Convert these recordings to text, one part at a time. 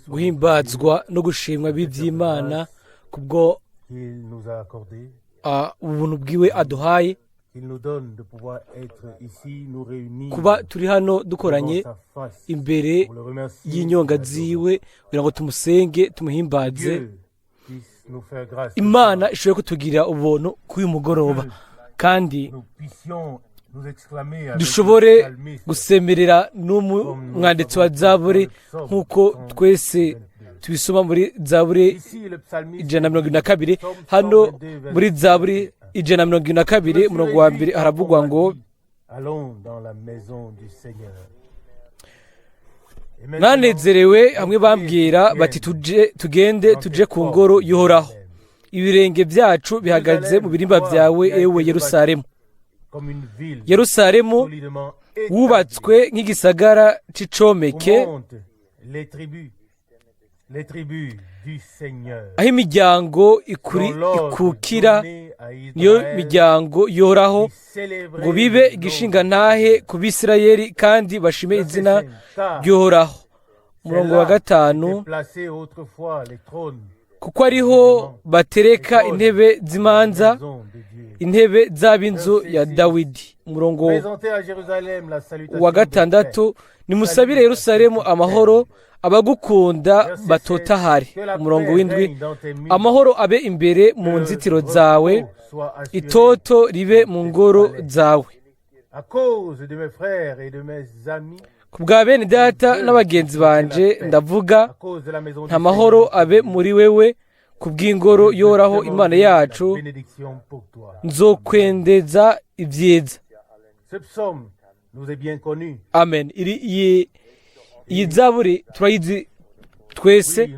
guhimbazwa no gushimwa b'iby'Imana kubwo ubuntu bwiwe aduhaye kuba turi hano dukoranye imbere y'inyonga ziwe kugira ngo tumusenge tumuhimbaze. Imana ishobora kutugirira ubuntu kuri uyu mugoroba kandi dushobore gusemerera n'umwanditsi wa zaburi nk'uko twese tubisoma muri zaburi 122. Hano muri zaburi 122 umurongo wa mbere haravugwa ngo nanezerewe hamwe bambwira bati tugende tuje ku ngoro y'Uhoraho, ibirenge byacu bihagaze mu birimba byawe ewe Yerusalemu. Yerusalemu wubatswe nk'igisagara c'icomeke, aho imiryango ikukira niyo miryango y'Uhoraho, ngo bibe igishingantahe ku Bisirayeli kandi bashime izina ry'Uhoraho. Umurongo wa 5, kuko ariho batereka intebe z'imanza, intebe z'ab'inzu ya Dawidi. Umurongo wa 6, nimusabire Yerusalemu amahoro, abagukunda batotahare. Umurongo w'7, amahoro abe imbere mu nzitiro zawe, itoto ribe mu ngoro zawe. Ku bwa bene data n'abagenzi banje ndavuga, nta mahoro abe muri wewe. Ku bw'ingoro y'Uhoraho Imana yacu nzokwendeza ibyiza. Amen. Iyi zaburi turayizi twese,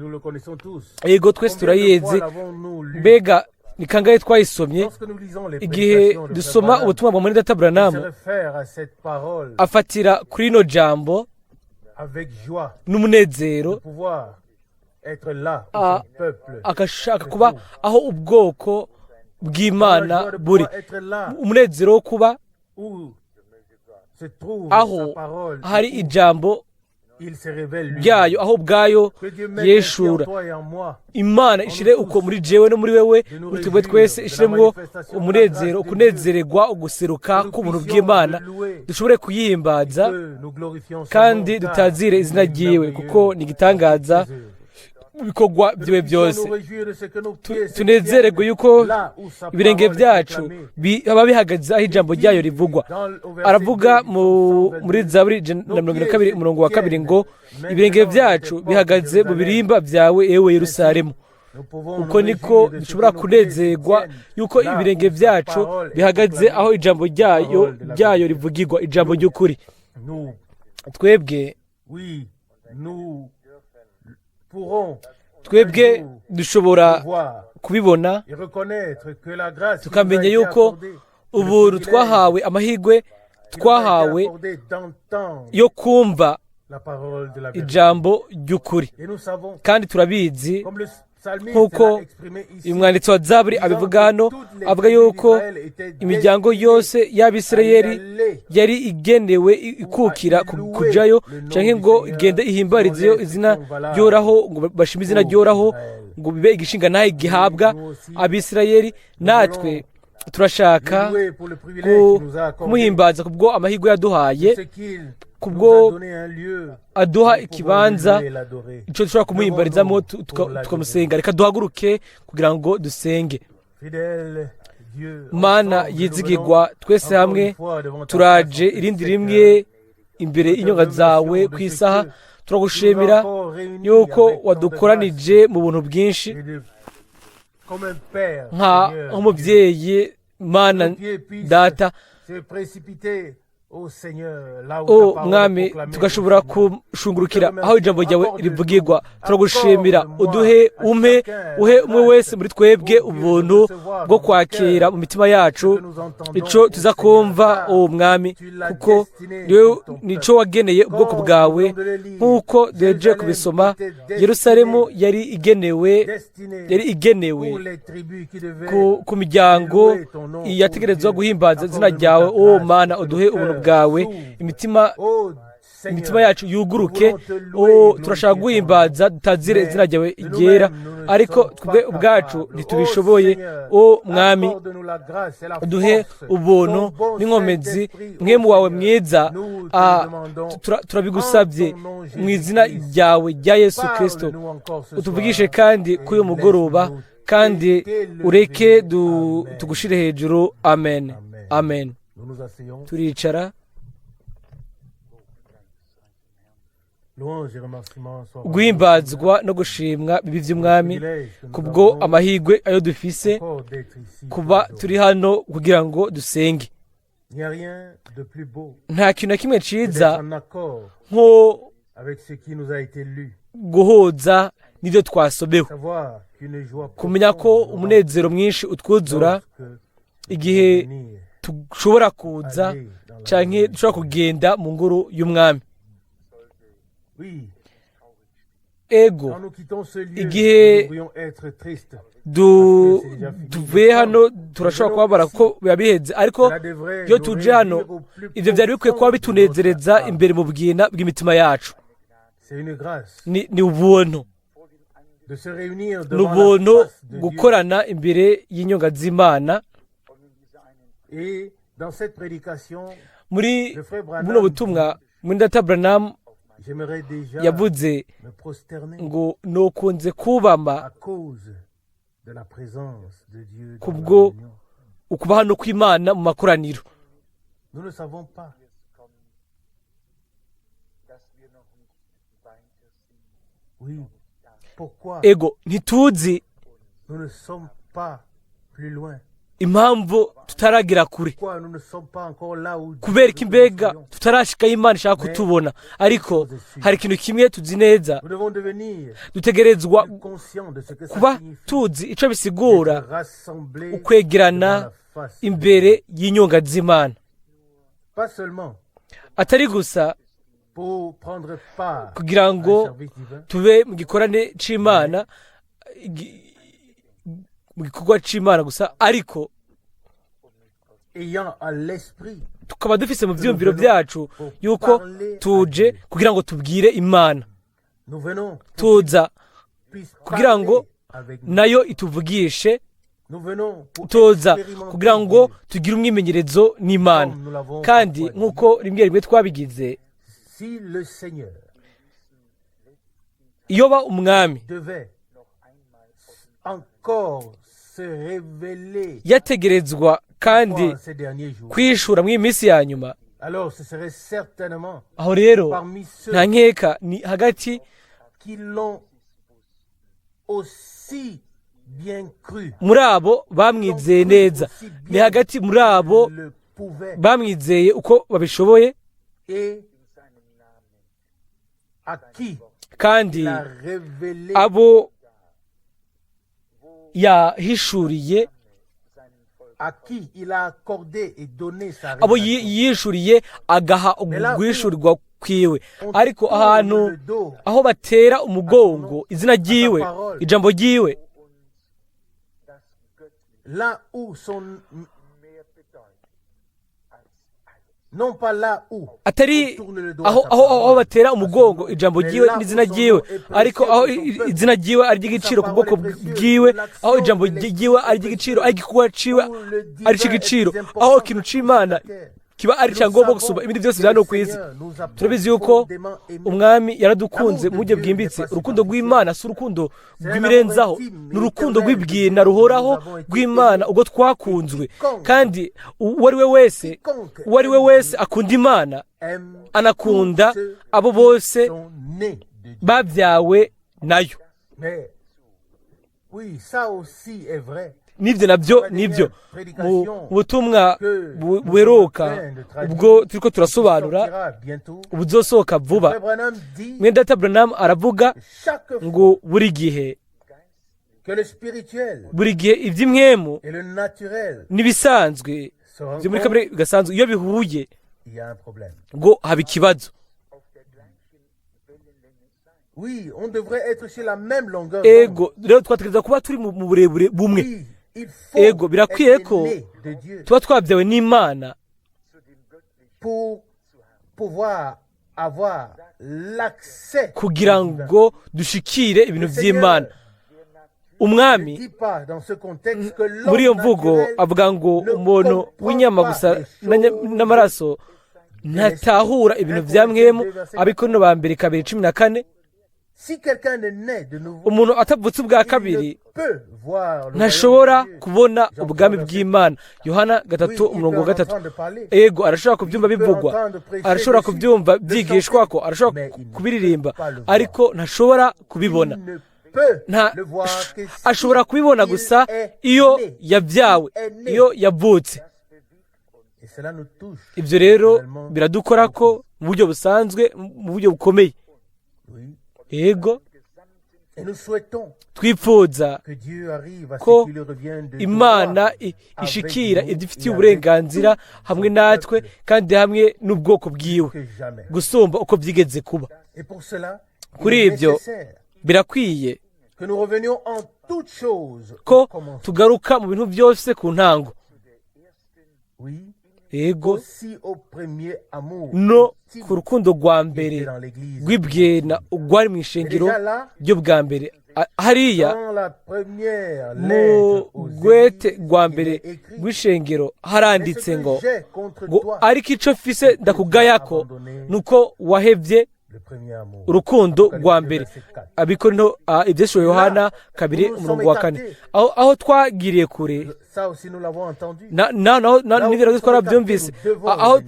yego twese turayizi. Mbega ni kangahe twayisomye? Igihe dusoma ubutumwa bwa Mwene Data Branham afatira kuri ino jambo n'umunezero, agashaka kuba aho ubwoko bw'Imana buri, umunezero wo kuba aho hari ijambo ryayo, aho ubwayo yeshura. Imana ishire uko muri jewe no muri wewe, muri twebwe twese ishiremwo umunezero, kunezererwa, uguseruka k'ubuntu bw'Imana, dushobore kuyihimbaza kandi dutazire izina ryiwe, kuko ni igitangaza ibikorwa byiwe byose. Tunezererwe yuko ibirenge byacu baba bihagaze aho ijambo ryayo rivugwa. Aravuga muri Zaburi 122 umurongo wa 2 ngo ibirenge byacu bihagaze mu birimba byawe ewe Yerusalemu. Uko niko dushobora kunezerwa yuko ibirenge byacu bihagaze aho ijambo ryayo rivugirwa, ijambo ry'ukuri. Twebwe dushobora kubibona tukamenya yuko ubuntu twahawe, amahirwe twahawe yo kumva ijambo ry'ukuri, kandi turabizi nk'uko umwanditsi wa zaburi abivuga hano, avuga yuko imiryango yose y'Abisirayeli yari igenewe ikukira kujayo, canke ngo igende ihimbarizeyo izina ry'Uhoraho, ngo bashime izina ry'Uhoraho, ngo bibe igishingantahe gihabwa Abisirayeli. Natwe turashaka kumuhimbaza kubwo amahirwe yaduhaye, kubwo aduha ikibanza ico dushobora kumuhimbarizamo tukamusenga. Reka duhaguruke kugira ngo dusenge. Mana yizigirwa, twese hamwe turaje irindi rimwe imbere inyonga zawe ku isaha. Turagushimira yuko wadukoranije mu buntu bwinshi, nk'umubyeyi Mana Data. Mwami, tugashobora kushungurukira aho ijambo ryawe rivugirwa. Turagushimira, uhe umwe wese muri twebwe ubuntu bwo kwakira mu mitima yacu ico tuza kumva, Mwami, kuko nico wageneye ubwoko bwawe. Nk'uko duhejeje kubisoma, Yerusalemu yari igenewe ku miryango yategerezwa guhimbaza izina ryawe. Mana, uduhe ubuntu bwawe, imitima imitima yacu yuguruke. Turashaka guhimbaza tutazire izina ryawe ryera, ariko twe ubwacu ntitubishoboye. Mwami, duhe ubuntu n'inkomezi, mwemu wawe mwiza. Turabigusabye mu izina ryawe rya Yesu Kristo. Utuvugishe kandi kuri uyu mugoroba, kandi ureke tugushire hejuru. Amen, amen. Turicara. Guhimbazwa no gushimwa bibi by'umwami kubwo amahirwe ayo dufise kuba turi hano kugira ngo dusenge. Nta kintu na kimwe ciza nko guhuza n'ibyo twasomewe, kumenya ko umunezero mwinshi utwuzura igihe dushobora kuza canke dushobora kugenda mu ngoro y'umwami. Ego, igihe tuvuye hano turashobora kubabara ko biba biheze, ariko iyo tuje hano ivyo vyari bikwiye kuba bitunezereza imbere mu bwina bw'imitima yacu. Ni ubuntu, ni ubuntu gukorana imbere y'inyonga z'Imana. Muri buno butumwa Mwendata Branham yavuze ngo nokunze kubama kubwo ukuba hano kw'Imana mu makoraniro. Ego, ntituzi impamvu tutaragira kure, kubera ko imbega tutarashikaho Imana ishaka kutubona. Ariko hari ikintu kimwe tuzi neza, dutegerezwa kuba tuzi ico bisigura ukwegerana imbere y'inyonga z'Imana, atari gusa kugira ngo tube mu gikorane c'Imana, mu gikorwa c'Imana gusa, ariko tukaba dufise mu vyumviro vyacu yuko tuje kugira ngo tubwire Imana. Tuza kugira ngo nayo ituvugishe, tuza kugira ngo tugire umwimenyerezo n'Imana. Kandi nk'uko rimwe rimwe twabigize, iyoba umwami yategerezwa kandi kwishura mu minsi ya nyuma, aho rero nta nkeka ni hagati muri abo bamwizeye neza, ni hagati muri abo bamwizeye uko babishoboye, kandi abo yahishuriye, abo yishuriye agaha guhishurirwa kwiwe. Ariko ahantu aho batera umugongo izina ryiwe, ijambo ryiwe, atari aho batera umugongo ijambo ryiwe n'izina ryiwe, ariko aho izina ryiwe ari ry'igiciro ku bwoko bwiwe, aho ijambo ryiwe ari ry'igiciro, aho igikorwa ciwe ari c'igiciro, aho ikintu c'Imana kiba ari cyangombwa gusumba ibindi byose bya no kw'isi. Turabizi yuko umwami yaradukunze mu buryo bwimbitse. Urukundo rw'Imana si urukundo rw'imirenzaho, ni urukundo rw'ibwina ruhoraho rw'Imana ubwo twakunzwe. Kandi uwo ari we wese akunda Imana, anakunda abo bose babyawe nayo. Nivyo nabyo nivyo mu butumwa buheruka ubwo turiko turasobanura ubuzosohoka vuba. Mwendata Branham aravuga ngo buri gihe ivy'imwemu n'ibisanzwe byo muri kamere gasanzwe iyo bihuye ngo haba ikibazo. Ego, rero twategereza kuba turi mu burebure bumwe. Ego, birakwiye ko tuba twabyawe n'Imana kugira ngo dushikire ibintu by'Imana. Umwami muri iyo mvugo avuga ngo umuntu w'inyama gusa n'amaraso ntatahura ibintu bya mwemu. Abikorino ba mbere 2:14. Umuntu atavutse ubwa kabiri ntashobora kubona ubwami bw'Imana. Yohana 3:3. Ego arashobora kubyumva bivugwa, arashobora kubyumva byigishwa ko, arashobora kubiririmba, ariko ntashobora kubibona. Ashobora kubibona gusa iyo yabyawe, iyo yavutse. Ibyo rero biradukora ko mu buryo busanzwe, mu buryo bukomeye. Yego, twifuza ko Imana ishikira idufitiye uburenganzira hamwe natwe kandi hamwe n'ubwoko bwiwe gusumba uko byigeze kuba. Kuri ibyo birakwiye ko tugaruka mu bintu byose ku ntango. Yego, no ku rukundo rwa mbere rw'ibwena rwari mu ishengero ryo bwa mbere. Hariya mu rwete rwa mbere rw'ishengero haranditse ngo ariko icyo mfise ndakugaya ko nuko wahevye urukundo rwa mbere. Abikorino ibyeshuwe Yohana 2:4. Aho twagiriye kure n'ibyo twarabyumvise, aho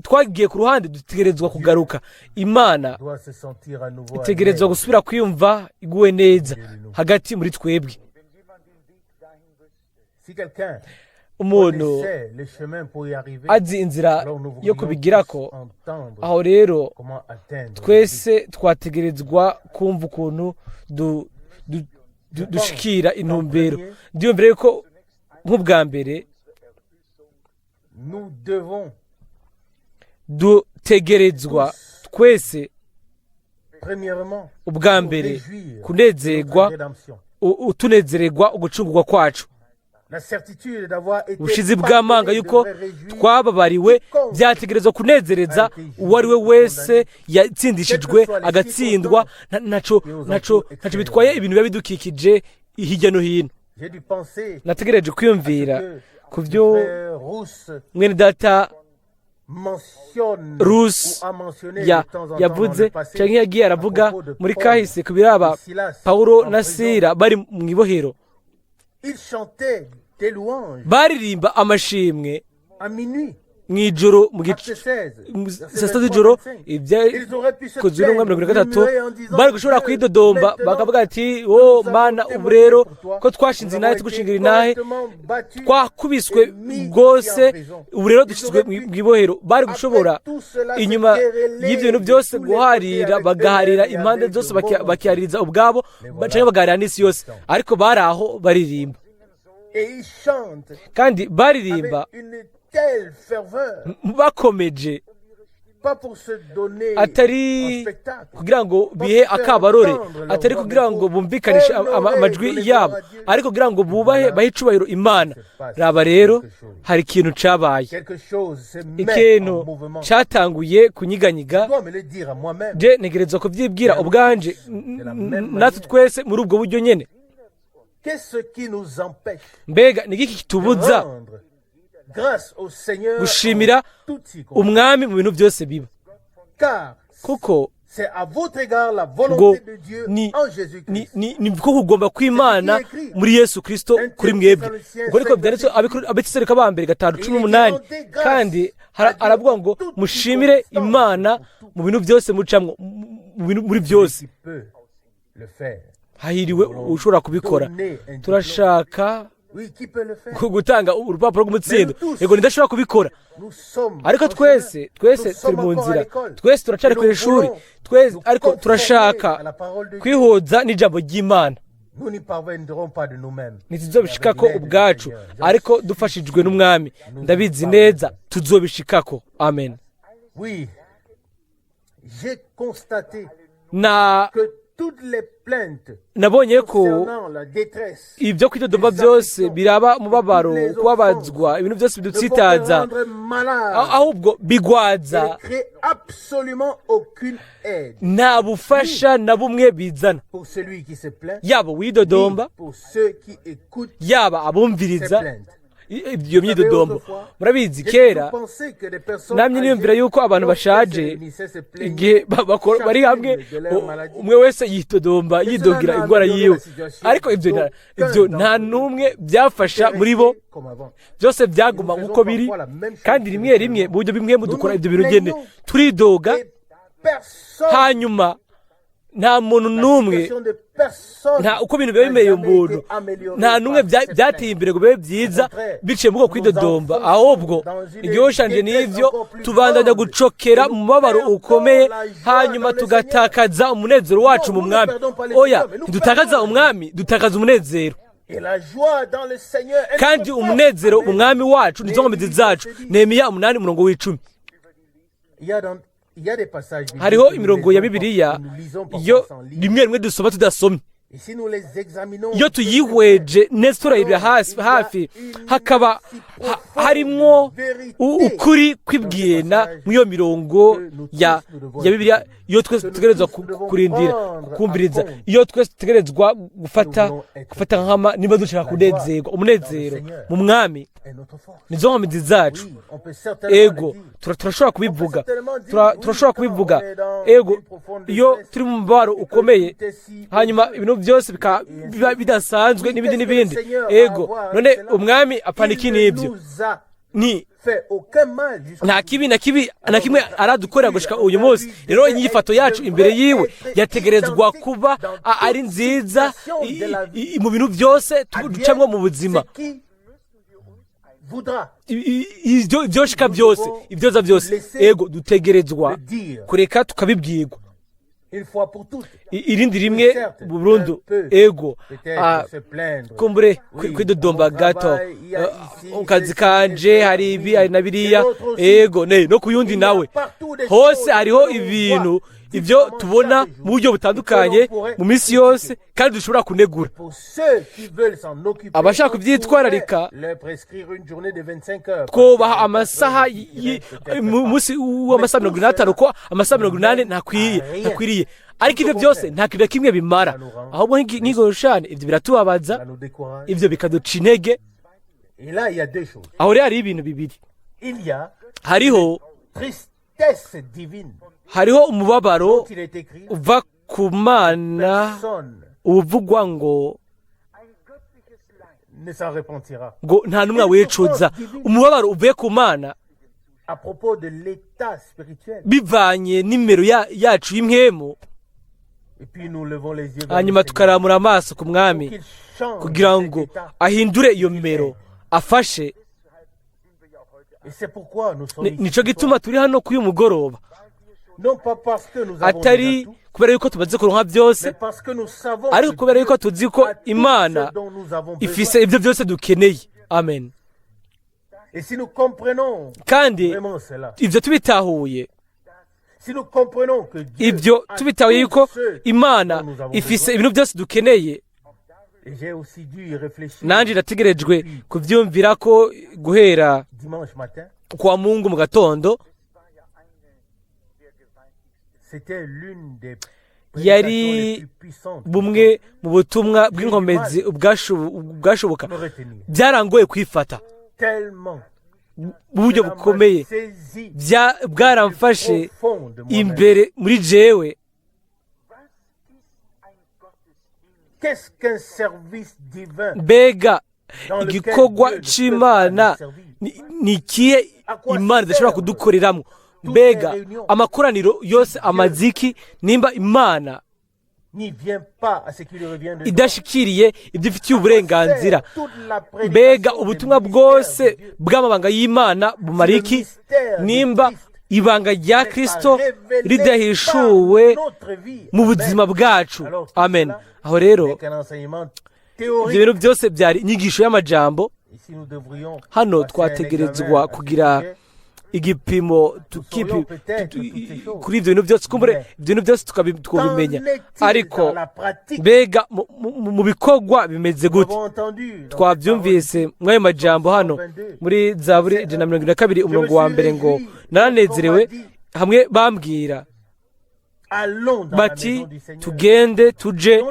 twagiye ku ruhande dutegerezwa kugaruka. Imana itegerezwa gusubira kwiyumva iguwe neza hagati muri twebwe. Umuntu azi inzira yo kubigira ko, aho rero twese twategerezwa kumva ukuntu dushikira intumbero. Ndiyumvire ko nk'ubwa mbere dutegerezwa twese ubwa mbere kunezerwa, tunezererwa ugucungurwa kwacu. Ubushizi bw'amanga yuko twababariwe byategerezwa kunezereza uwo ari we wese yatsindishijwe agatsindwa. Ntaco bitwaye ibintu biba bidukikije hirya no hino. Nategereje kwiyumvira ku byo mwene data Rus yavuze cyangwa yagiye aravuga muri kahise ku biraba Paulo na Sila bari mu ibohero. Baririmba amashimwe mw'ijoro, mu saa sita z'ijoro. Ibyakozwe n'umwami 23 bari gushobora kwidodomba bakavuga ati o Mana, ubu rero ko twashinze inahe tugushingira inahe, twakubiswe rwose, ubu rero dushyizwe mu ibohero. Bari gushobora inyuma y'ibyo bintu byose guharira, bagaharira impande zose, bakihaririza ubwabo cyangwa bagaharira n'isi yose, ariko bari aho baririmba kandi baririmba bakomeje, atari kugira ngo bihe akabarore, atari kugira ngo bumvikanishe amajwi yabo, ariko kugira ngo bubahe bahe icubahiro Imana. Raba rero hari ikintu cabaye, ikintu catanguye kunyiganyiga. Je negerezwa kuvyibwira ubwanje, natwe twese muri ubwo buryo nyene. Mbega ni iki kitubuza gushimira umwami mu bintu byose biba? Kuko ngo ni ko kugomba kw'Imana muri Yesu Kristo kuri mwebwe. Ubwo ariko byanditse Abetesalonika ba mbere 5:18, kandi aravuga ngo mushimire Imana mu bintu byose mucamwo, muri byose. Hahiriwe ushobora kubikora. Turashaka gutanga urupapuro rw'umutsindo. Yego ndashobora kubikora, ariko twese turi mu nzira, twese turacari ku ishuri, twese ariko turashaka kwihuza n'ijambo ry'Imana. Ntituzobishikako ubwacu, ariko dufashijwe n'umwami ndabizi neza tuzobishikako. Amen. nabonye ko ibyo kwitodomba byose biraba umubabaro, kubabazwa, ibintu byose bidutsitaza, ahubwo bigwaza, nta bufasha na bumwe bizana, yaba widodomba, yaba abumviriza iyo myidodombo. Murabizi kera namye niyumvira yuko abantu bashaje igihe bari hamwe umwe wese yitodomba yidogira indwara yiwe, ariko ibyo nta n'umwe byafasha muri bo, byose byaguma nk'uko biri, kandi rimwe rimwe mu buryo bimwe dukora ibyo bintu ugene turidoga, hanyuma nta muntu n'umwe, nta uko ibintu biba bimeye umuntu, nta n'umwe byateye imbere ngo bibe byiza biciye mu bwo kwidodomba, ahubwo iryoshanje n'ibyo tubandanya gucokera mu mubabaro ukomeye, hanyuma tugatakaza umunezero wacu mu mwami. Oya, ntidutakaza umwami, dutakaza umunezero, kandi umunezero mu mwami wacu nizo nkomezi zacu. Nehemiya 8:10. Hariho imirongo ya Bibiliya iyo rimwe rimwe dusoma tudasomye, iyo tuyihweje neza turayibira hafi, hakaba harimwo ukuri kwibwirana mw'iyo mirongo ya Bibiliya, iyo twese dutegerezwa kumviriza, iyo twese dutegerezwa gufata nkama niba dushaka kunezerwa. Umunezero mu mwami nizo nkomezi zacu. Ego turashobora kubivuga, ego iyo turi mu mubabaro ukomeye, hanyuma ibintu byose biba bidasanzwe n'ibindi, ego none umwami apana iki n'ibyo, ni nta kibi na kimwe aradukorera gushika uyu munsi. Rero inyifato yacu imbere yiwe yategerezwa kuba ari nziza mu bintu byose ducamwo mu buzima, ibyoshika byose, ibyoza byose, ego dutegerezwa kureka tukabibwirwa irindi rimwe burundu. Ego kumbure kwidodomba gato, kazi kanje hari ibi hari na biriya, ego no kuyundi nawe hose hariho ibintu ibyo tubona mu buryo butandukanye mu minsi yose, kandi dushobora kunegura. Abashaka kubyitwararika twubaha amasaha munsi w'amasaha 50, ko amasaha 80 ntakwiriye, ariko ibyo byose nta kintu kimwe bimara, ahubwo nk'igoshane ibyo biratubabaza, ibyo bikaduca intege. Aho rero hari ibintu bibiri, hariho umubabaro uva ku Mana uvugwa ngo nta n'umwe wicuza. Umubabaro uvuye ku Mana bivanye n'imero yacu y'imwemu, hanyuma tukaramura amaso ku mwami kugira ngo ahindure iyo mero, afashe. Nico gituma turi hano k'uyu mugoroba, atari kubera yuko tumaze kuronka byose, ariko kubera yuko tuzi ko Imana ifise ibyo byose dukeneye. Amen. Kandi ibyo tubitahuye, ibyo tubitahuye yuko Imana ifise ibintu byose dukeneye, nanjye nategerejwe kubyumvira ko guhera kwa Mungu mu gatondo yari bumwe mu butumwa bw'inkomezi ubwashoboka. Byarangoye kwifata uburyo bukomeye, bwaramfashe imbere muri jewe. Mbega igikorwa c'Imana ni ikihe Imana idashobora kudukoreramo? Mbega amakoraniro yose amaziki, nimba Imana idashikiriye ibyo ifitiye uburenganzira, mbega ubutumwa bwose bw'amabanga y'Imana bumariki, nimba ibanga rya Kristo ridahishuwe mu buzima bwacu. Amen. Aho rero ibyo bintu byose byari inyigisho y'amajambo. Hano twategerezwa kugira igipimo kuri ibyo bintu byose kumbure ibyo bintu byose tukabimenya ariko mbega mu bikorwa bimeze gute twabyumvise mw'ayo majambo hano muri Zaburi 122 umurongo wa mbere ngo naranezerewe hamwe bambwira bati tugende tuje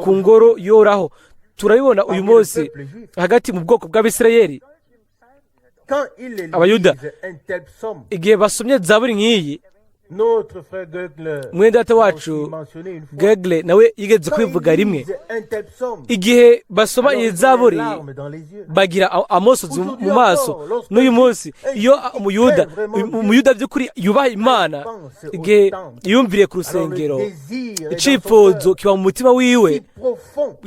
ku ngoro yoraho turabibona uyu munsi hagati mu bwoko bw'Abisirayeli abayuda igihe basomye Zaburi nk'iyi mwene data wacu Gegle nawe yigeze kwivuga rimwe igihe basoma iyi Zaburi bagira amosozi mu maso n'uyu munsi iyo umuyuda by'ukuri yubaha Imana igihe yumviriye ku rusengero icifuzo kiba mu mutima wiwe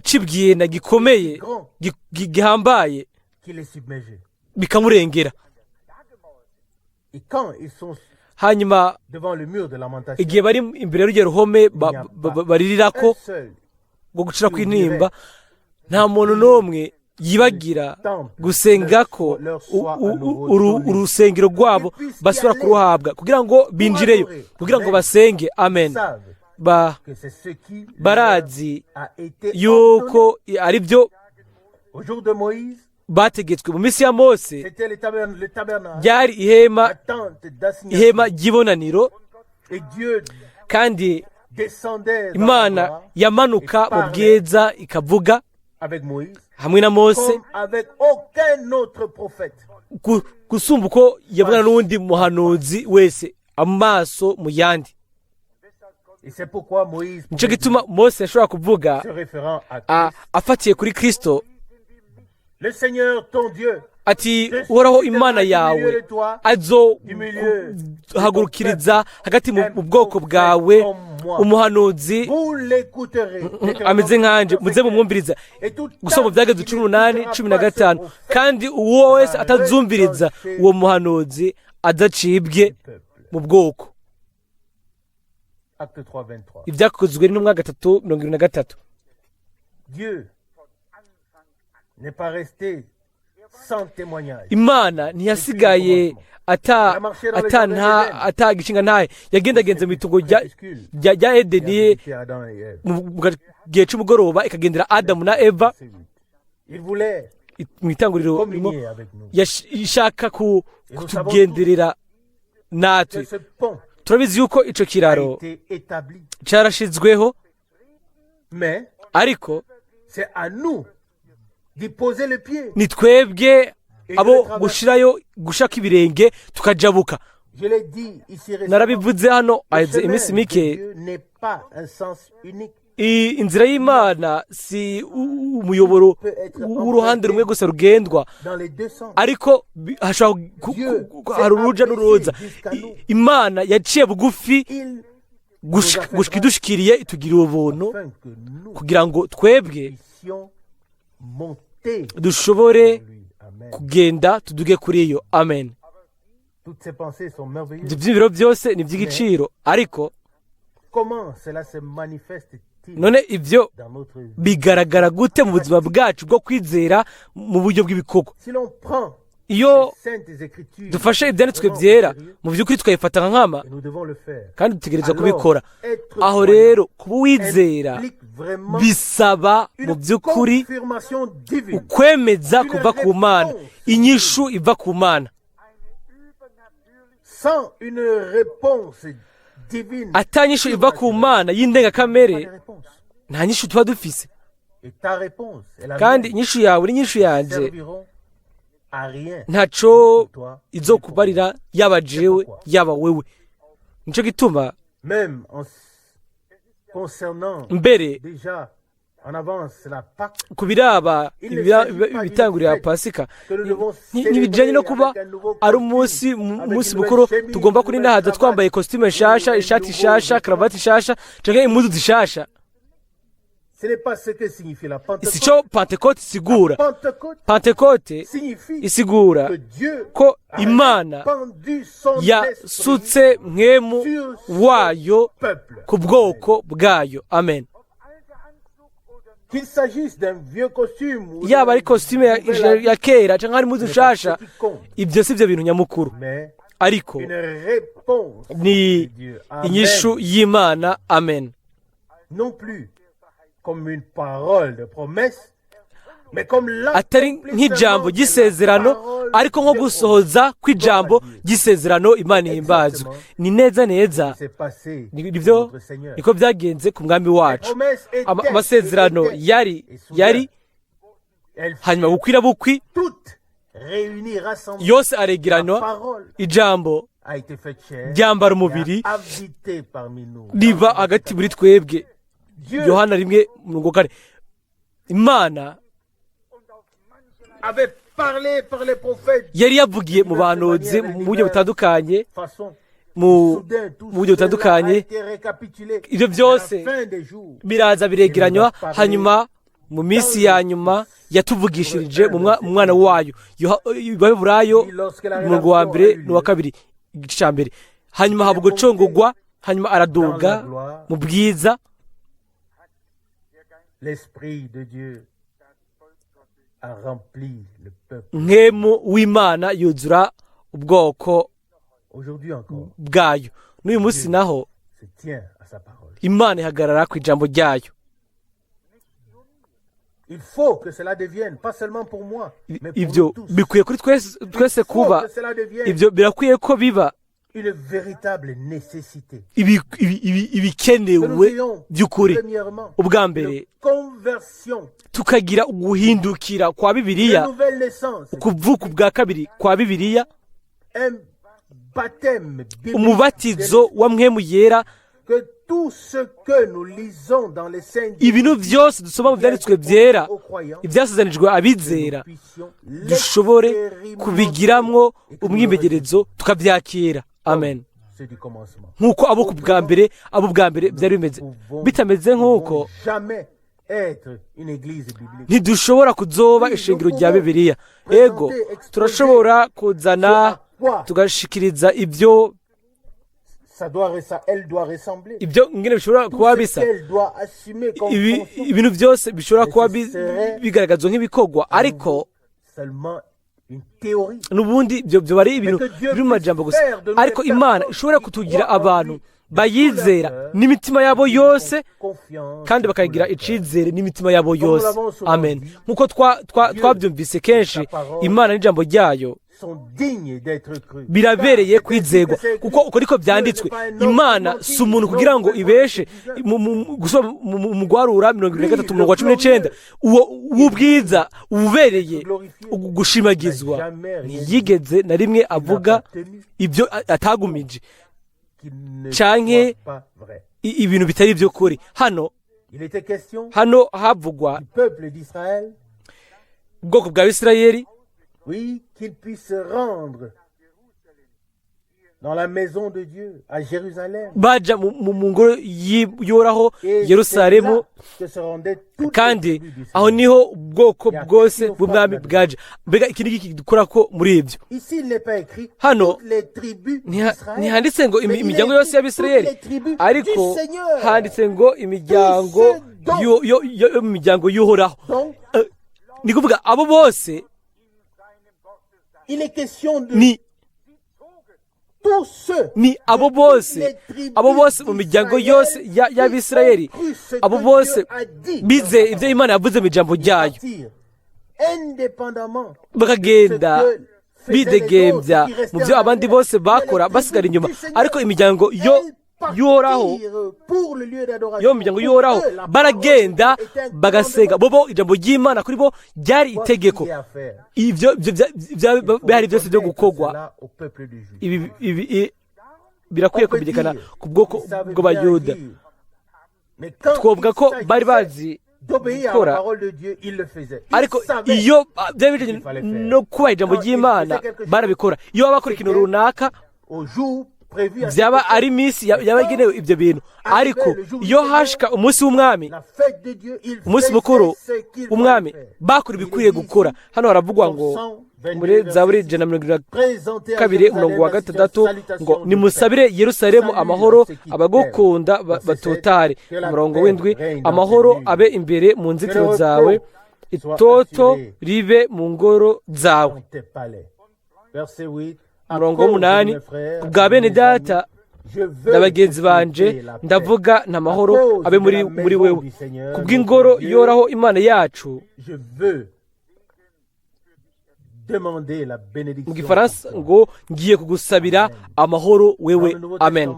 cibwiye na gikomeye gihambaye bikamurengera hanyuma igihe bari imbere y'urugero ruhome baririrako rwo gucira kw'intimba nta muntu n'umwe yibagira gusenga ko urusengero rwabo basubira kuruhabwa kugira ngo binjireyo kugira ngo basenge amen barazi yuko ari byo bategetswe mu minsi ya Mose ryari ihema ry'ibonaniro kandi Imana yamanuka mu bwiza ikavuga hamwe na Mose gusumba uko yavugana n'uwundi muhanuzi wese amaso mu yandi nicyo gituma Mose yashobora kuvuga afatiye kuri Kristo ati uhoraho Imana yawe azohagurukiriza hagati mu bwoko bwawe umuhanuzi ameze nkanje muze mumwumviriza gusoma Ibyagezwe 18:15 kandi uwo wese atazumviriza uwo muhanuzi adacibwe mu bwoko Ibyakozwe n'Intumwa 3:23 Imana ntiyasigaye atagishinga ntahe yagendagenze mu itungo rya Edeni mu gihe cy'umugoroba ikagendera Adamu na Eva mu itanguriro ishaka kutugenderera natwe turabizi yuko ico kiraro carashizweho ariko ni twebwe abo gushirayo gushaka ibirenge tukajabuka narabivuze hano aheze iminsi mike inzira y'Imana si umuyoboro w'uruhande rumwe gusa rugendwa ariko hari uruja n'uruza Imana yaciye bugufi gushika idushikiriye itugira ubuntu kugira ngo twebwe dushobore kugenda tuduge kuri iyo amen ibyo byose ni iby'igiciro ariko none ibyo bigaragara gute mu buzima bwacu bwo kwizera mu buryo bw'ibikorwa iyo dufashe ibyanditswe byera mu by'ukuri tukayifata nka nkama kandi dutegereza kubikora aho rero kuba uwizera bisaba mu by'ukuri ukwemeza kuva ku Mana inyishu iva ku Mana atanyishu iva ku Mana y'indengakamere nta nyishu tuba dufise kandi inyishu yawe n'inyishu yanjye ntaco izo kubarira yaba jewe yaba wewe nico gituma mbere kubiraba ibitangurira Pasika ntibijanye no kuba ari umunsi mukuru tugomba kurindahaza twambaye costume nshasha ishati nshasha karavati nshasha canke impuzu zishasha sico Pentecote isigura Pentecote isigura ko Imana yasutse mwemu wayo ku bwoko bwayo amen yaba ari costume ya kera canke ari impuzu nshasha ibyo si byo bintu nyamukuru ariko ni inyishu y'Imana. Amen. Atari nk'ijambo ry'isezerano, ariko nko gusohoza kw'ijambo ry'isezerano. Imana ihimbazwe. Ni neza neza nibyo niko byagenze ku mwami wacu. Amasezerano yari hanyuma bukwira bukwi yose aregeranwa, ijambo ryambara umubiri riba hagati muri twebwe. Yohana 1:4. Imana yari yavugiye mu bahanuzi mu buryo butandukanye, mu buryo butandukanye. Ibyo byose biraza biregeranywa, hanyuma mu minsi ya nyuma yatuvugishirije mu mwana wayo. Abaheburayo 1:1 n'2, igice cya mbere. Hanyuma haba gucungurwa, hanyuma araduga mu bwiza. Nkemu w'Imana yuzura ubwoko bwayo. N'uyu munsi naho Imana ihagarara ku ijambo ryayo. Ibyo bikwiye kuri twese kuba, ibyo birakwiye ko biba ibikenewe by'ukuri. Ubwa mbere tukagira uguhindukira kwa Bibiliya, ukuvuka ubwa kabiri kwa Bibiliya, umubatizo wa Mpwemu Yera. Ibintu byose dusoma mu byanditswe byera, ibyasezanijwe abizera, dushobore kubigiramwo umwimenyerezo tukabyakira. Amen. Nk'uko abo bwa mbere byari bimeze. Bitameze nk'uko, ntidushobora kuzoba ishingiro rya Bibiliya. Ego turashobora kuzana tugashikiriza ibyo ngene bishobora kuba bisa, ibintu byose bishobora kuba bigaragazwa nk'ibikorwa, ariko n'ubundi ibyo bari ibintu biri mu majambo gusa. Ariko Imana ishobora kutugira abantu bayizera n'imitima yabo yose, kandi bakagira icizere n'imitima yabo yose. Amen. Nk'uko twabyumvise kenshi, Imana n'ijambo ryayo birabereye kwizegwa, kuko uko niko byanditswe. Imana si umuntu kugira ngo ibeshe. Mu Gwarura 23:19, ubwiza ubereye gushimagizwa, ntiyigeze na rimwe avuga ibyo atagumije canke ibintu bitari byo kuri. Hano havugwa ubwoko bwa Isirayeli, qu'il puisse rendre dans la maison de Dieu à Jérusalem. Baja mu ngoro y'Uhoraho Yerusalemu, kandi aho niho ubwoko bwose bw'umwami bwaje. Mbega iki niki dukora ko muri ibyo? Hano ntihanditse ngo imiryango yose y'Abisirayeli, ariko handitse ngo imiryango y'Uhoraho. Ni kuvuga abo bose ni abo bose mu miryango yose y'Abisirayeli, abo bose bizeye ibyo Imana yavuze mu ijambo ryayo, bakagenda bidegembya mu byo abandi bose bakora basigara inyuma. Ariko imiryango y'Uhoraho, yo miryango y'Uhoraho baragenda bagasenga. Bobo ijambo ry'Imana kuri bo ryari itegeko. Ibyo byari byose byo gukorwa. Ibi birakwiye kumenyekana ku bwoko bw'Abayuda. Twovuga ko bari bazi gukora, ariko iyo byari bijanye no kubaha ijambo ry'Imana barabikora. Iyo baba bakora ikintu runaka, byaba ari iminsi yabagenewe ibyo bintu. Ariko iyo hashika umunsi w'umwami, umunsi mukuru w'umwami, bakora ibikwiye gukora. Hano haravugwa ngo muri Zaburi 122:6 ngo nimusabire Yerusalemu amahoro, abagukunda batotare. 7, amahoro abe imbere mu nzitiro zawe, itoto ribe mu ngoro zawe. umurongo w'umunani ku bwa bene data na bagenzi banje ndavuga nta mahoro abe muri wewe ku bw'ingoro yoraho imana yacu mu gifaransa ngo ngiye kugusabira amahoro wewe amen.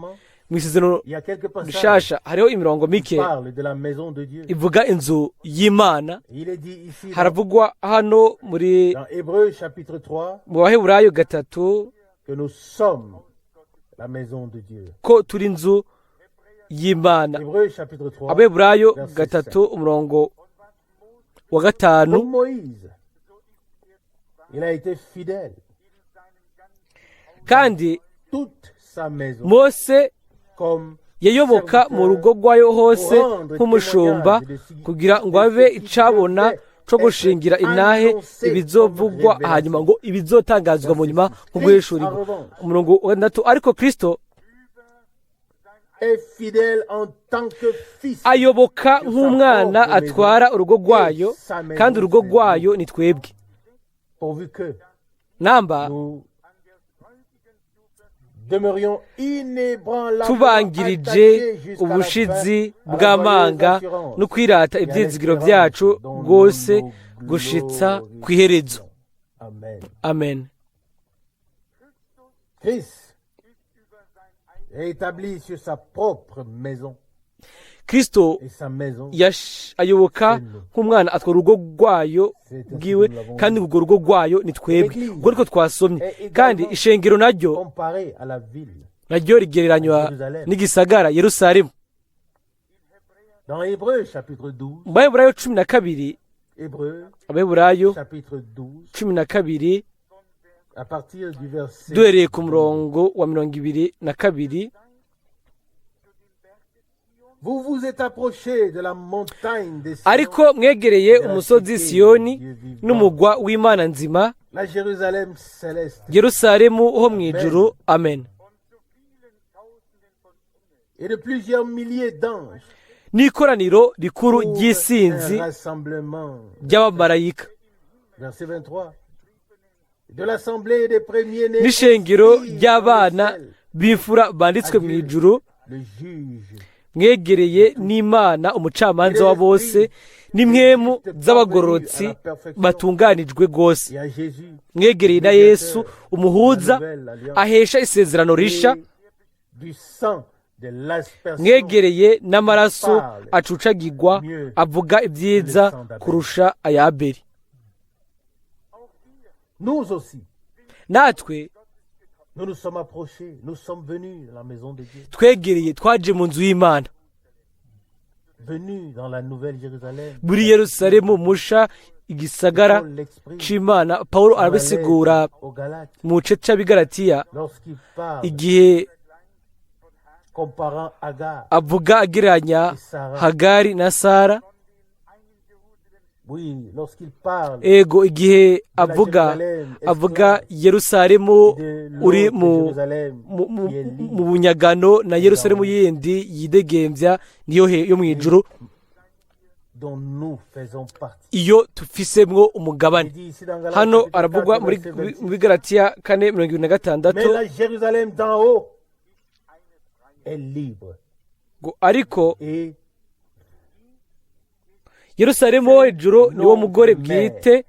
mu isezerano rishasha hariho imirongo mike ivuga inzu y'imana. haravugwa hano muri mu baheburayo 3 ko turi inzu y'imana. abaheburayo 3 umurongo wa 5. kandi mose yayoboka mu rugo rwayo hose nk'umushumba kugira ngo abe icabona co gushingira intahe ibizovugwa hanyuma ngo ibizotangazwa mu nyuma mu guhishurirwa. umurongo wa 6. ariko Kristo ayoboka nk'umwana atwara urugo rwayo, kandi urugo rwayo ni twebwe. namba tubangirije ubushizi bw'amanga no kwirata ibyizigiro byacu rwose gushitsa ku iherezo. amen. Kristo ayoboka nk'umwana atwara urugo rwayo bwiwe, kandi urwo rugo rwayo ni twebwe. ubwo ariko twasomye, kandi ishengero naryo rigereranywa n'igisagara Yerusalemu. mu baheburayo 12, abaheburayo 12 duhereye ku murongo wa 22. ariko mwegereye umusozi Siyoni n'umugwa w'Imana nzima, Yerusalemu ho mu ijuru. amen. n'ikoraniro rikuru ry'isinzi ry'abamarayika, n'ishengero ry'abana b'imfura banditswe mu ijuru. mwegereye n'Imana umucamanza wa bose, n'imwemu z'abagororotsi batunganijwe rwose. mwegereye na Yesu umuhuza ahesha isezerano risha. mwegereye n'amaraso acucagirwa avuga ibyiza kurusha aya Abeli. natwe twegereye, twaje mu nzu y'Imana, muri Yerusalemu musha, igisagara c'Imana. Pawulo arabisigura mu gice c'Abigalatiya igihe avuga agereranya Hagari na Sara. ego igihe avuga Yerusalemu uri mu bunyagano na Yerusalemu yindi yidegembya niyo yo mu ijuru, iyo tufisemwo umugabane. hano aravugwa muri Galatiya 4:26 ariko Yerusalemu wo hejuru niwo mugore bwite,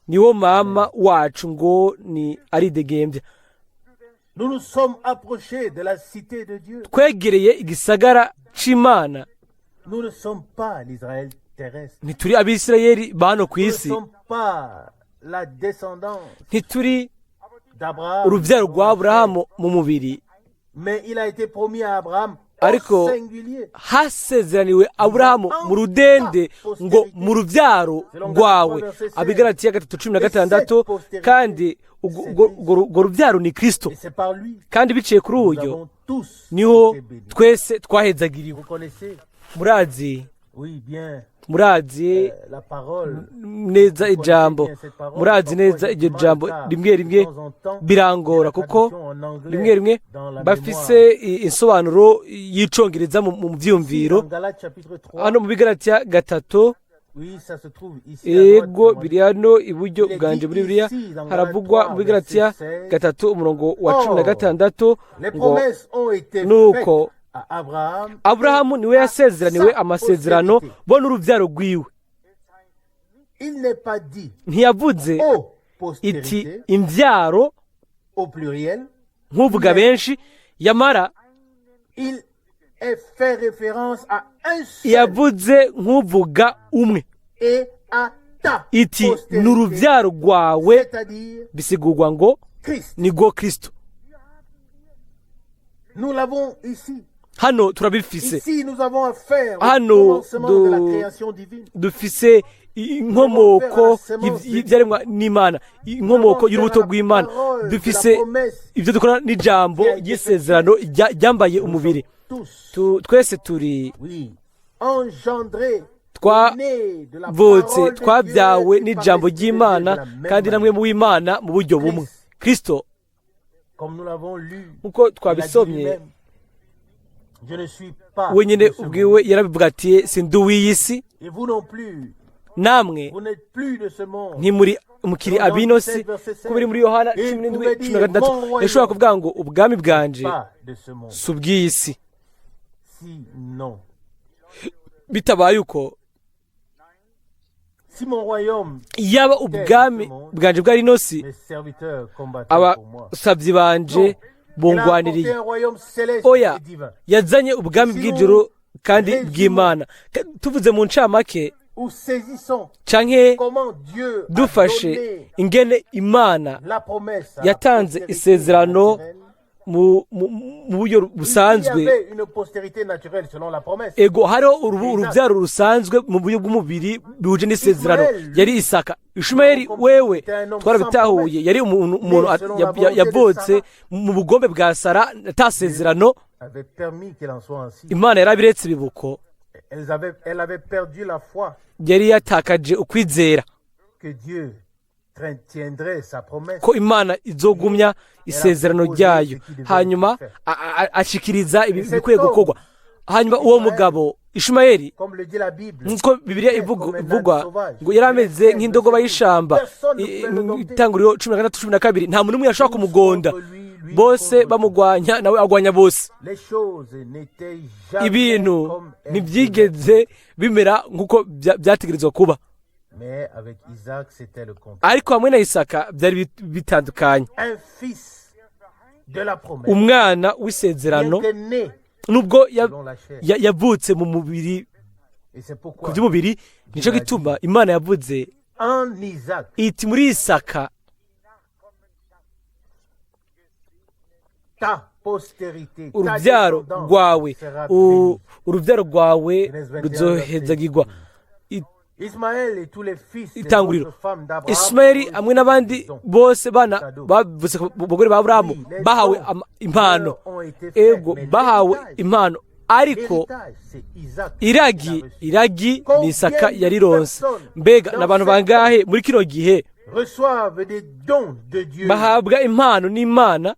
niwo mama wacu ngo ni aridegembya. twegereye igisagara c'Imana, ntituri Abisirayeli bano ku isi, ntituri urubyaro rwa Aburahamu mu mubiri, ariko hasezeraniwe Aburahamu mu rudende ngo mu rubyaro rwawe. Abigalatiya 3:16. kandi urwo rubyaro ni Kristo, kandi biciye kuri uyo niho twese twahezagiriwe. murazi neza ijambo, murazi neza iryo jambo. rimwe rimwe birangora, kuko rimwe rimwe bafise insobanuro y'icongereza mu vyumviro. hano mu Bigalatiya 3 Oui, ça se trouve ici à droite, ego dans biri hano iburyo bwanje muri Bibiliya haravugwa muri Galatiya 3 umurongo wa 16 les ngo promesses ont été nuko faites à Abraham. Aburahamu niwe yasezeraniwe amasezerano bo n'urubyaro rwiwe. Il n'est pas dit Ntiyavuze aux iti postérités imbyaro au pluriel. nk'uvuga benshi, yamara Il est fait référence à un seul yavuze nk'uvuga umwe, et à ta iti postérité, n'urubyaro rwawe, c'est-à-dire bisigurwa ngo Christ. ni go Kristo. Nous l'avons ici. Hano turabifise, Ici, nous avons affaire au Hano commencement de la création divine. dufise inkomoko y'ibyaremwa n'Imana, inkomoko y'urubuto rw'Imana, dufise ibyo dukora n'ijambo ry'isezerano ryambaye umubiri. Twese turi Oui, engendré, né de la twavutse, parole de twabyawe Dieu et n'ijambo par l'Esprit de Dieu de ry'Imana, la même kandi namwe manière. mu w'Imana mu buryo bumwe. Kristo Comme nous l'avons lu, nk'uko il a dit twabisomye lui-même, je ne suis pas wenyine de ce ubwiwe monde. yarabivuga ati sindi uw'iyi si, Et vous non plus, namwe vous n'êtes plus de ce monde. ntimuri mukiri ab'ino si, ko biri muri Yohana 17:16 yashobora kuvuga ngo ubwami bwanje Pas de ce monde. si ubw'iyi si. Sinon, Bitabaye uko, si mon royaume, yaba ubwami bwanje bwari ino si, mes serviteurs combattaient pour moi. abasabyi banje Il a apporté bungwaniriye. un royaume céleste Oya, et divin. yazanye ubwami bw'ijuru kandi bw'Imana. Tuvuze mu ncamake Où saisissons canke comment Dieu a dufashe donné ingene Imana la promesse à yatanze la postérité isezerano naturelle. mu buryo Il y busanzwe. avait une postérité naturelle selon la promesse. Ego hariho urubyaro rusanzwe mu buryo bw'umubiri bihuje n'isezerano, yari Isaka. Ishumayeli wewe twarabitahuye, yari umuntu yavutse mu bugombe bwa Sara atasezerano. Avait permis qu'il en soit ainsi. Imana yarabiretse ibibuko, Elle avait perdu la foi yari yatakaje ukwizera que Dieu tiendrait sa promesse. ko Imana izogumya isezerano ryayo, hanyuma ashikiriza ibikwiye gukorwa. Hanyuma uwo mugabo Ishumayeli, Comme le dit la Bible, nk'uko Bibiliya ivugwa ngo yari ameze nk'indogoba y'ishamba. Itanguriro 16:12, nta muntu n'umwe yashobora kumugonda, bose bamugwanya nawe agwanya bose. les choses n'étaient jamais Ibintu comme elles ntibyigeze bimera nk'uko byategerezwa kuba, mais avec Isaac, c'était le contraire. ariko hamwe na Isaka byari bitandukanye. Un fils de la promesse Umwana qui w'isezerano, était né nubwo selon la chair. yavutse mu mubiri, Et c'est ku pourquoi by'umubiri, nicyo gituma Imana yavuze en Isaac, iti muri Isaka ta postérité, ta urubyaro descendance rwawe, sera bénie. urubyaro rwawe ruzohezagirwa. Ismaël et tous les fils des Itanguriro, autres femmes d'Abraham Ismaeli hamwe n'abandi bose bana bavutse ku bagore ba Aburahamu bahawe impano. ont été faits, Ego mais bahawe impano, ariko l'héritage, c'est Isaac. iragi ni Isaka yarironse. Mbega n'abantu bangahe muri kino gihe Reçoivent des dons de Dieu. bahabwa impano n'Imana?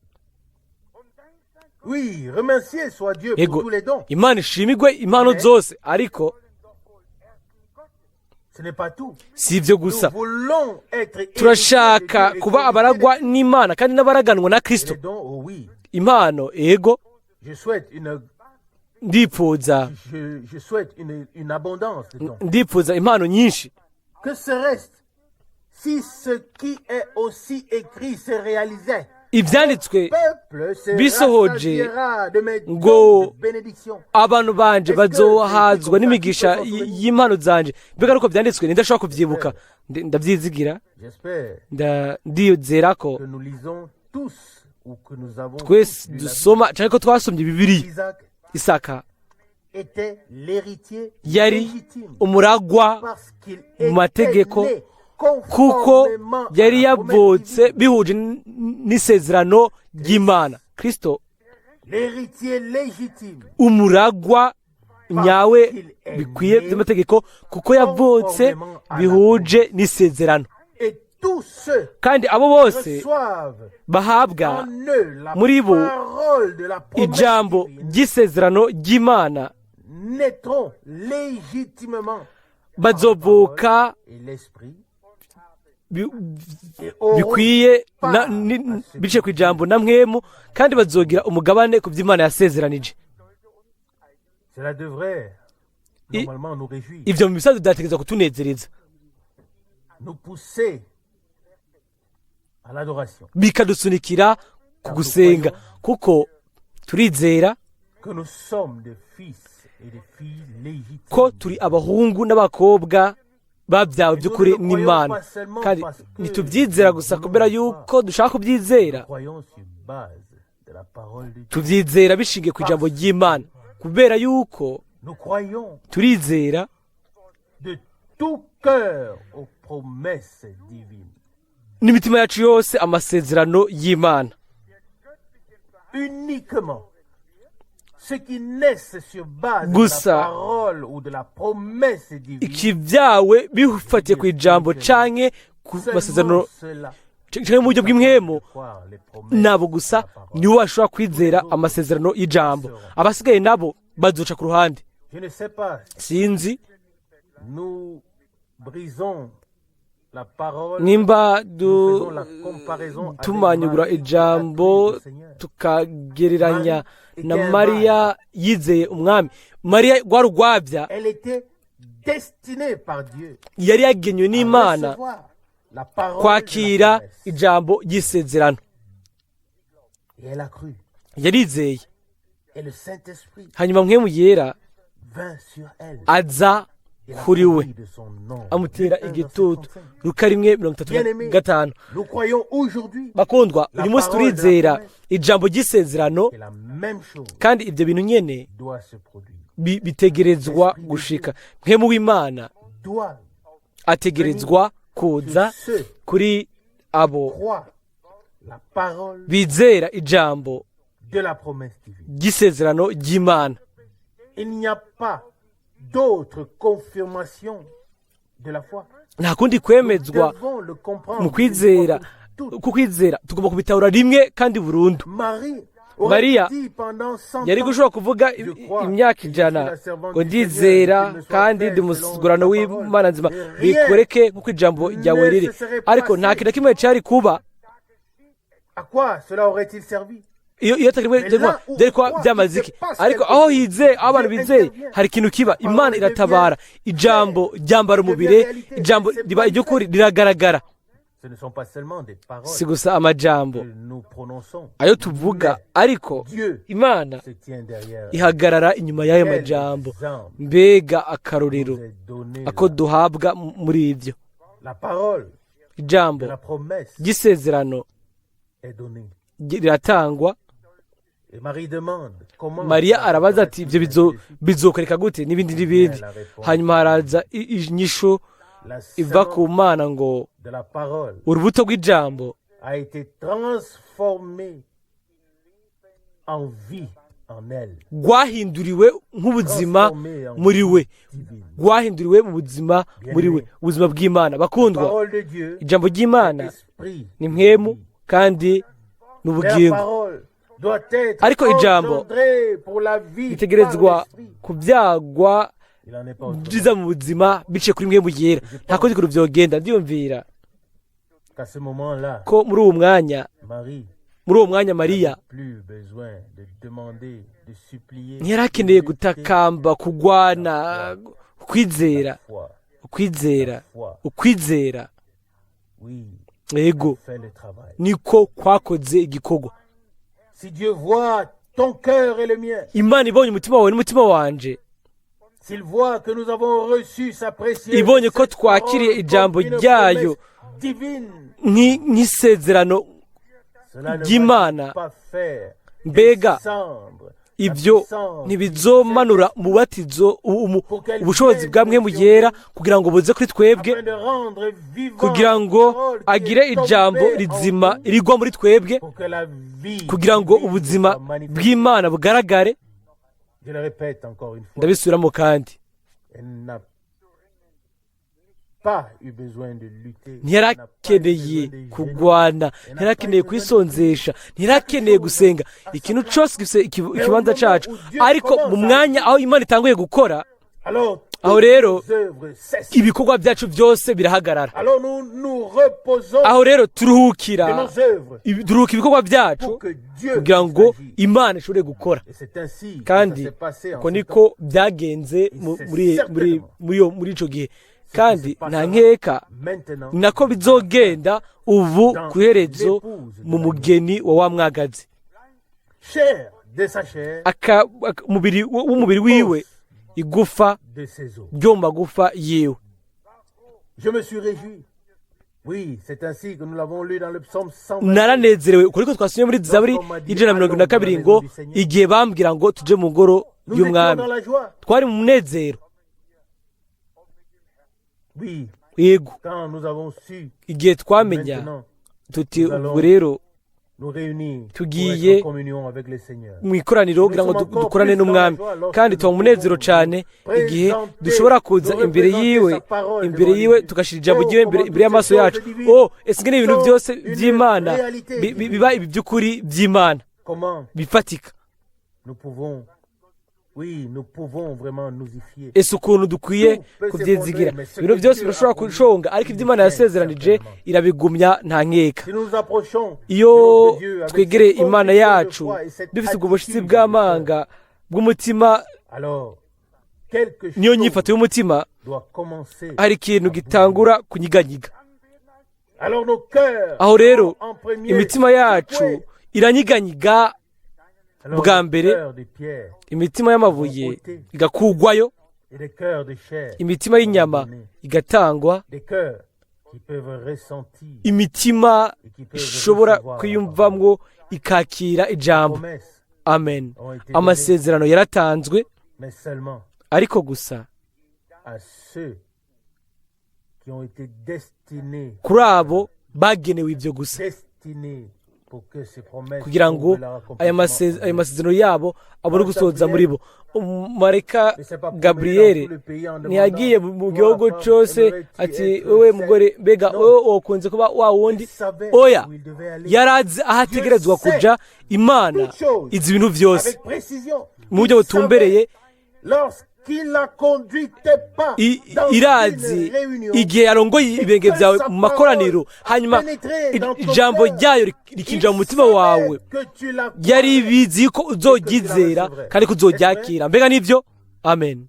Oui, remercié soit Dieu pour Ego tous les dons. Imana ishimigwe impano zose, ariko Ce n'est pas tout. si ibyo Nous gusa. voulons être héritiers Turashaka de Dieu et kuba héritiers abaragwa n'Imana kandi n'abaraganwa na Kristo. des dons. Oh oui, Impano, ego je souhaite une ndipfuza je souhaite une abondance de dons. ndipfuza impano nyinshi. Que serait-ce si ce qui est aussi écrit se réalisait? Ibyanditswe Peuple se bisohoje rassasiera de mes ngo dons de bénédiction. abantu banje bazohazwa n'imigisha y'impano zanje. Mbega nuko byanditswe, ndashobora kubyibuka, ndabyizigira, J'espère ndiyizera ko que nous lisons tous ou que nous avons twese tous lu la dusoma cyangwa ko twasomye Bibiliya. Bible. Isaac Isaka était l'héritier yari légitime umuragwa parce qu'il mu était mategeko, né kuko conformément à yari la promesse yavutse divine. bihuje n'isezerano ry'Imana. Kristo L'héritier légitime umuragwa nyawe bikwiye by'amategeko, kuko yavutse bihuje n'isezerano. et tous ceux Kandi abo bose reçoivent bahabwa en eux la muri bo parole de la promesse ijambo divine ry'isezerano ry'Imana naîtront légitimement bazovuka bikwiye bice ku ijambo na mwemu kandi bazogira umugabane ku by'Imana yasezeranije. Ivyo mu bisanzwe byategerezwa kutunezereza bikadusunikira ku gusenga, kuko turizera ko turi abahungu n'abakobwa babyawe by'ukuri n'Imana, kandi ntitubyizera gusa kubera yuko dushaka kubyizera, tubyizera bishingiye ku ijambo ry'Imana, kubera yuko turizera n'imitima yacu yose amasezerano y'Imana. Gusa ikibyawe bifatiye ku ijambo canke ku masezerano canke mu buryo bw'imwemo, nabo gusa nibo bashobora kwizera amasezerano y'ijambo. Abasigaye nabo bazoca ku ruhande. Sinzi nimba tumanyugura ijambo tukagereranya na Mariya yizeye umwami. Mariya rwari urwabya, yari yagenywe n'Imana kwakira ijambo ry'isezerano, yarizeye, hanyuma Mpwemu Yera aza kuri we amutera igitutu. Luka 1:35. Bakundwa, uyu munsi turizera ijambo ry'isezerano, kandi ibyo bintu nyene bitegerezwa gushika. Mpwemu w'Imana ategerezwa kuza kuri abo bizera ijambo ry'isezerano ry'Imana. Nta kundi kwemezwa mu kwizera. Kukwizera tugomba kubitahura rimwe kandi burundu. Mariya yari gushobora kuvuga imyaka 100 ngo ndizera kandi ndi umusugurano w'Imana nzima, bikoreke nk'uko ijambo ryawe riri, ariko nta kintu kimwe cyari kuba. Iyo dore ko byamaze iki, ariko aho hizeye, aho abantu bizeye, hari ikintu kiba. Imana iratabara, ijambo ryambara umubiri, ijambo riba iry'ukuri riragaragara. Si gusa amajambo ayo tuvuga, ariko Imana ihagarara inyuma y'ayo majambo. Mbega akarorero ako duhabwa muri ibyo ijambo ry'isezerano riratangwa. Mariya arabaza ati ibyo bizokoreka gute n'ibindi n'ibindi. Hanyuma haraza inyishu iva ku Mana ngo urubuto rw'ijambo rwahinduriwe nk'ubuzima muri we, rwahinduriwe mu buzima muri we, ubuzima bw'Imana. Bakundwa, ijambo ry'Imana ni mpwemu kandi n'ubugingo, ariko ijambo ritegerezwa kubyagwa riza mu buzima biciye kuri Mpwemu Yera. Nta kundi kuntu byogenda. Ndiyumvira ko muri uwo mwanya Mariya ntiyarakeneye gutakamba, kugwana, ukwizera. Ego niko kwakoze igikorwa. Imana ibonye umutima wawe n'umutima wanje, ibonye ko twakiriye ijambo ryayo nk'isezerano ry'Imana, mbega ibyo ntibizomanura umubatizo, ubushobozi bwa Mpwemu Yera kugira ngo buze kuri twebwe, kugira ngo agire ijambo rizima rigwa muri twebwe, kugira ngo ubuzima bw'Imana bugaragare. Ndabisubiramo kandi, ntiyarakeneye kugwana, ntiyarakeneye kwisonzesha, ntiyarakeneye gusenga. Ikintu cyose gifite ikibanza cyacu, ariko mu mwanya aho Imana itanguye gukora, aho rero les œuvres cessent. ibikorwa byacu byose birahagarara. Alors nous reposons aho rero de turuhukira nos œuvres turuhuka ibikorwa byacu pour que Dieu kugira puisse ngo agir. imana ishobore gukora. Et c'est ainsi que ça kandi s'est passé en uko ce niko temps. byagenze certainement muri icyo gihe, kandi nta nkeka Maintenant, ni nako bizogenda ubu ku iherezo mu mugeni wa wa mwagazi. chair de sa chair, w'umubiri wiwe, igufa de ses os. ryo mu magufa yiwe. Je me suis réjoui. Oui, c'est ainsi que nous l'avons lu dans le psaume 120. naranezerewe uko niko twasomye muri zaburi y'ijana na mirongo ine na kabiri ngo igihe bambwira ngo tuje mu ngoro Nous étions y'umwami, dans la joie. twari mu munezero. Oui, yego, quand nous avons su igihe twamenya maintenant tuti ubu rero nous réunir pour tugiye être en communion avec le Seigneur. mu ikoraniro kugira ngo dukorane n'umwami, kandi tuba umunezero cyane igihe dushobora kuza imbere yiwe tugashyira ijambo ryiwe imbere y'amaso yacu. Ese ngi ni ibintu byose by'imana biba ibi by'ukuri by'imana Comment bifatika. nous pouvons, oui, nous pouvons vraiment nous y fier. ese ukuntu dukwiye kubyizigira. ibintu byose birashobora gushonga, ariko ibyo imana yasezeranije irabigumya nta nkeka. Si nous nous approchons iyo de notre Dieu avec twegereye cette imana conviction de yacu foi et cette dufite ubwo bushyitsi attitude bw'amanga bw'umutima alors quelque niyo chose nyifato y'umutima, doit commencer. hari ikintu gitangura kunyiganyiga. Alors nos cœurs aho rero sont en premier imitima yacu secoués. iranyiganyiga Alors, bwa les mbere, cœurs de pierre imitima y'amabuye igakugwayo, et des cœurs de chair, imitima y'inyama igatangwa, des cœurs qui peuvent ressentir imitima et qui peuvent ishobora recevoir la kwiyumvamwo ikakira ijambo. promesses Amen. ont été données, Amasezerano yaratanzwe, mais seulement ariko gusa à ceux qui ont été destinés kuri abo bagenewe ibyo gusa, pour que ces promesses kugira ngo trouvent leur ayo accomplissement. masezerano yabo abone gusohoza muri bo. Marayika Mais c'est pas promis Gaburiyeli dans tout le pays en ntiyagiye demandant, mu toi, gihugu femme, cyose aimerais-tu ati être wowe celle? mugore mbega Non. wowe wokunze kuba wa wundi. Il savait Oya, où il devait aller. yarazi aho ategerezwa kuja. Imana Toutes choses izi ibintu byose avec précision. mu buryo Il butumbereye. savait lorsqu'il la conduitait pas dans irazi une réunion, igihe yarongoye ibirenge byawe mu makoraniro, hanyuma ijambo ryayo rikinjira mu mutima wawe, yari ibizi ko uzoryizera kandi ko uzoryakira. Mbega nibyo. Amen.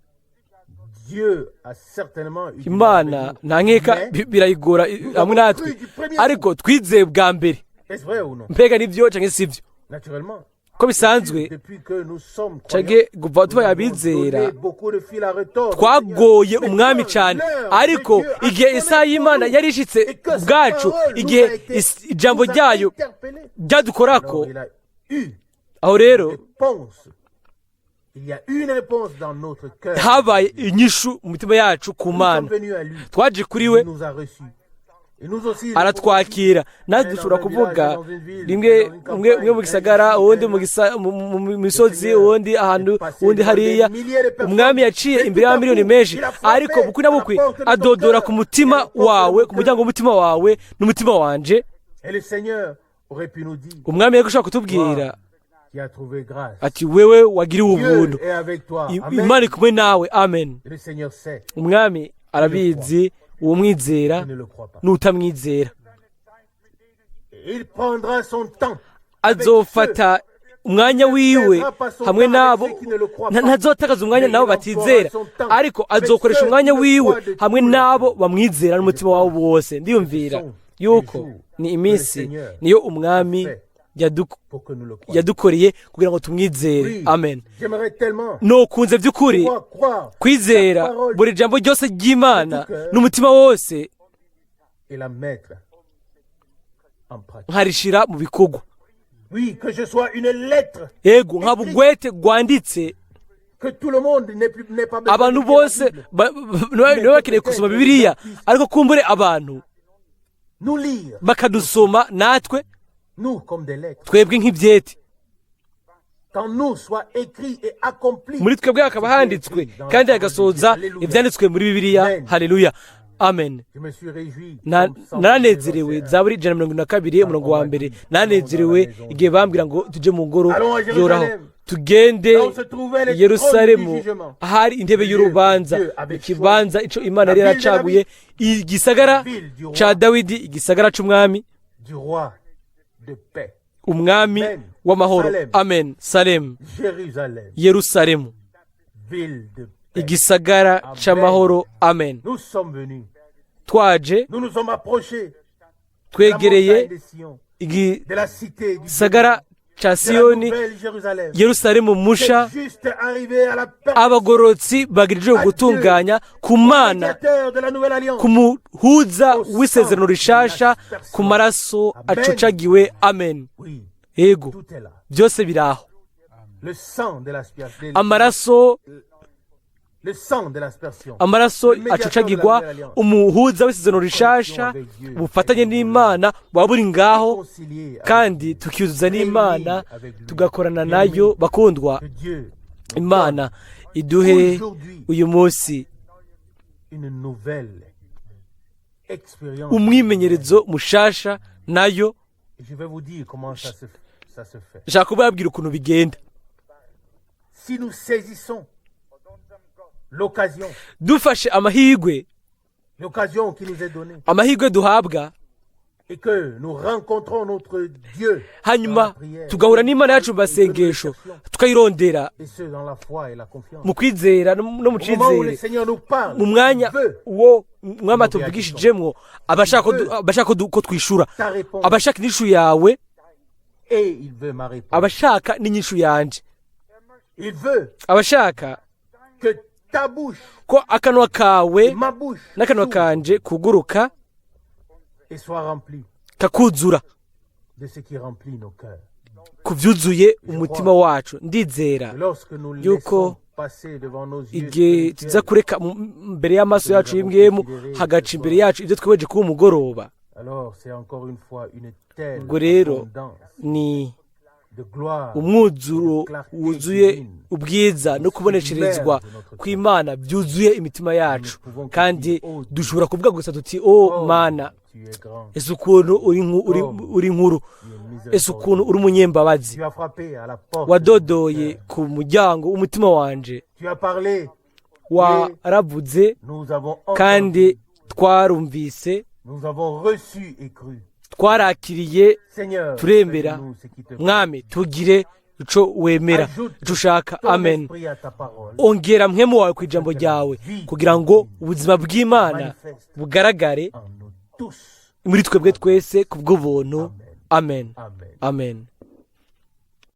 Dieu a certainement eu Imana nta nkeka birayigora hamwe natwe, ariko twizeye bwa mbere. Est-ce vrai ou non? Mbega nibyo cyangwa si byo? Naturellement. ko bisanzwe Depuis que nous sommes canke croyants, kuva tubaye nous abizera avons donné beaucoup de fil à retordre. twagoye Mais umwami quand cyane, l'heure ariko de Dieu a igihe sonné isaha pour y'Imana nous, yari ishitse et que sa ubwacu, parole nous igihe a été- ijambo nous a ryayo interpellés, ryadukorako, alors il a eu aho rero réponse. Il y a une réponse dans notre cœur. habaye inyishu mu mitima yacu ku Nous sommes Mana. venus à lui. Twaje kuri we, Il nous a reçus. Et nous aussi, aratwakira. natwe dushobora kuvuga rimwe umwe mu gisagara, uwundi mu misozi, uwundi ahantu, uwundi hariya. Umwami yaciye imbere y'amamiliyoni menshi, ariko bukwi na bukwi adodora ku mutima wawe, ku muryango w'umutima wawe n'umutima wanje. Et le Seigneur aurait pu nous dire Umwami yari gushaka kutubwira qui a trouvé grâce. ati wewe wagiriwe ubuntu, Dieu est avec toi. Amen. Imana iri kumwe nawe. Amen. Et le Seigneur sait. Umwami arabizi uwo mwizera Il ne le croit pas. n'utamwizera. Et il prendra son temps. Azofata umwanya wiwe hamwe nabo, ntazotakaza umwanya nabo batizera, ariko azokoresha umwanya wiwe hamwe nabo bamwizera n'umutima wabo wose. Ndiyumvira yuko ni iminsi niyo umwami Pour que nous le croyions. yadukoreye kugira ngo tumwizere. Oui, Amen. j'aimerais tellement nokunze by'ukuri croire kwizera chaque parole buri jambo ryose ry'Imana n'umutima wose, et la mettre en pratique. nkarishira mu bikorwa. Oui, que je sois une lettre, Ego nkaba ugwete gwanditse, que tout le monde n'ait pas besoin abantu de lire la bose Bible. niwe bakeneye gusoma Bibiliya, ariko kumbure abantu Nous lire, bakadusoma natwe nous comme des lettres. twebwe nk'ibyete, Quand nous soit écrit et accompli. muri twebwe hakaba handitswe kandi hagasoza ibyanditswe muri Bibiliya. Haleluya. amen. Je me suis réjoui. Naranezerewe zaburi 122 umurongo wa mbere. Naranezerewe igihe bambwira ngo tujye mu ngoro yoraho, tugende i Yerusalemu ahari intebe y'urubanza, ikibanza ico Imana yari yaracaguye, igisagara ca Dawidi, igisagara c'umwami, umwami w'amahoro. Amen. Salem, Yerusalemu, igisagara c'amahoro. Amen. Twaje twegereye igisagara ca Siyoni, Yerusalemu musha, abagorotsi bagirije gutunganya ku Mana, ku muhuza w'isezerano rishasha, ku maraso acucagiwe. Amen. Ego byose biraho. Amaraso acucagirwa, umuhuza w'isezerano rishasha, ubufatanye n'Imana buba buri ngaho, kandi tukiyuzuza n'Imana, tugakorana nayo. Bakundwa, Imana iduhe uyu munsi umwimenyerezo mushasha nayo. Nshaka kubabwira ukuntu bigenda. Dufashe amahirwe duhabwa, hanyuma tugahura n'Imana yacu mu masengesho, tukayirondera mu kwizera no mu cizere. Mu mwanya uwo Mwami atuvugishijemwo, abashaka ko twishura, abashaka inyishu yawe, abashaka n'inyishu yanje, abashaka ko akanwa kawe n'akanwa kanje kuguruka kakuzura kuvyuzuye umutima wacu. Ndizera yuko igihe tuza kureka mbere y'amaso yacu y'imbwemu, hagaca imbere yacu ibyo tweweje kuba umugoroba, ubwo rero ni umwuzuro wuzuye ubwiza no kubonesherezwa kw'Imana byuzuye imitima yacu, kandi dushobora kuvuga gusa tuti o Mana, ese ukuntu uri nkuru, ese ukuntu uri umunyembabazi. Wadodoye ku muryango w'umutima wanje, waravuze kandi twarumvise, twarakiriye, turemera. Mwami, tugire ico wemera, ico ushaka. Amen. Ongera mpwemu wawe ku ijambo ryawe, kugira ngo ubuzima bw'Imana bugaragare muri twebwe twese kubw'ubuntu. Amen. Amen.